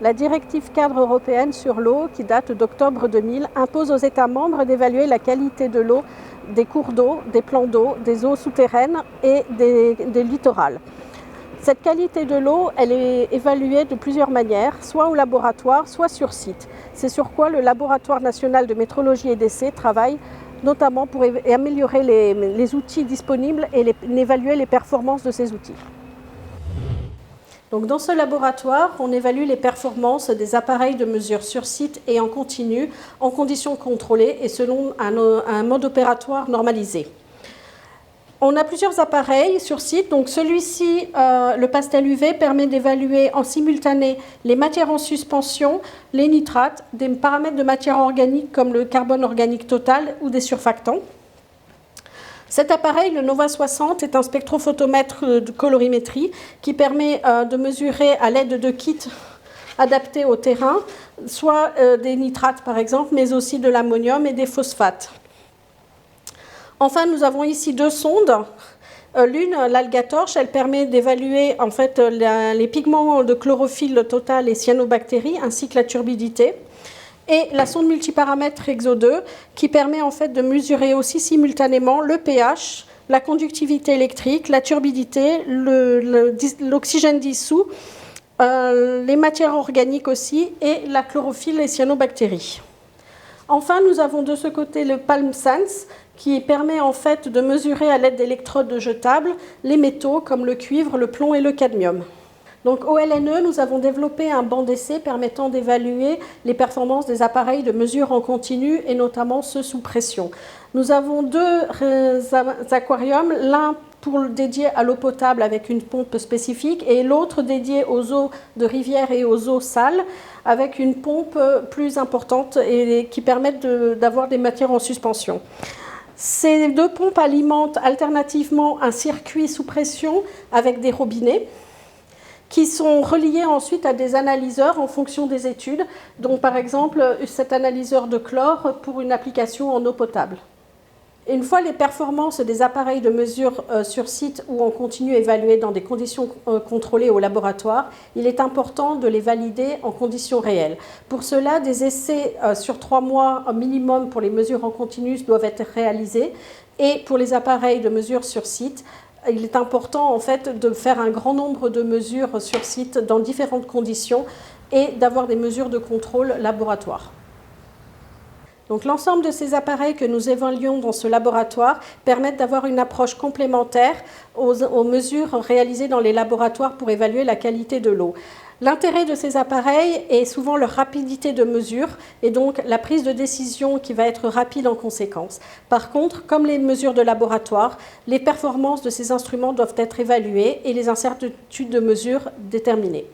La directive cadre européenne sur l'eau, qui date d'octobre 2000, impose aux États membres d'évaluer la qualité de l'eau des cours d'eau, des plans d'eau, des eaux souterraines et des littorales. Cette qualité de l'eau, elle est évaluée de plusieurs manières, soit au laboratoire, soit sur site. C'est sur quoi le Laboratoire national de métrologie et d'essais travaille notamment pour améliorer les outils disponibles et évaluer les performances de ces outils. Donc dans ce laboratoire, on évalue les performances des appareils de mesure sur site et en continu, en conditions contrôlées et selon un mode opératoire normalisé. On a plusieurs appareils sur site, donc celui-ci, le pastel UV, permet d'évaluer en simultané les matières en suspension, les nitrates, des paramètres de matière organique comme le carbone organique total ou des surfactants. Cet appareil, le Nova 60, est un spectrophotomètre de colorimétrie qui permet de mesurer à l'aide de kits adaptés au terrain, soit des nitrates par exemple, mais aussi de l'ammonium et des phosphates. Enfin, nous avons ici deux sondes. L'une, l'algatorche, elle permet d'évaluer en fait les pigments de chlorophylle total et cyanobactéries, ainsi que la turbidité. Et la sonde multiparamètre EXO2, qui permet en fait de mesurer aussi simultanément le pH, la conductivité électrique, la turbidité, l'oxygène dissous, les matières organiques aussi, et la chlorophylle et cyanobactéries. Enfin, nous avons de ce côté le PalmSense, qui permet en fait de mesurer à l'aide d'électrodes jetables les métaux comme le cuivre, le plomb et le cadmium. Donc au LNE, nous avons développé un banc d'essai permettant d'évaluer les performances des appareils de mesure en continu et notamment ceux sous pression. Nous avons deux aquariums, l'un dédié à l'eau potable avec une pompe spécifique et l'autre dédié aux eaux de rivière et aux eaux sales avec une pompe plus importante et qui permettent d'avoir des matières en suspension. Ces deux pompes alimentent alternativement un circuit sous pression avec des robinets qui sont reliés ensuite à des analyseurs en fonction des études, donc par exemple cet analyseur de chlore pour une application en eau potable. Et une fois les performances des appareils de mesure sur site ou en continu évaluées dans des conditions contrôlées au laboratoire, il est important de les valider en conditions réelles. Pour cela, des essais sur 3 mois minimum pour les mesures en continu doivent être réalisés. Et pour les appareils de mesure sur site, il est important en fait de faire un grand nombre de mesures sur site dans différentes conditions et d'avoir des mesures de contrôle laboratoire. Donc l'ensemble de ces appareils que nous évaluons dans ce laboratoire permettent d'avoir une approche complémentaire aux mesures réalisées dans les laboratoires pour évaluer la qualité de l'eau. L'intérêt de ces appareils est souvent leur rapidité de mesure et donc la prise de décision qui va être rapide en conséquence. Par contre, comme les mesures de laboratoire, les performances de ces instruments doivent être évaluées et les incertitudes de mesure déterminées.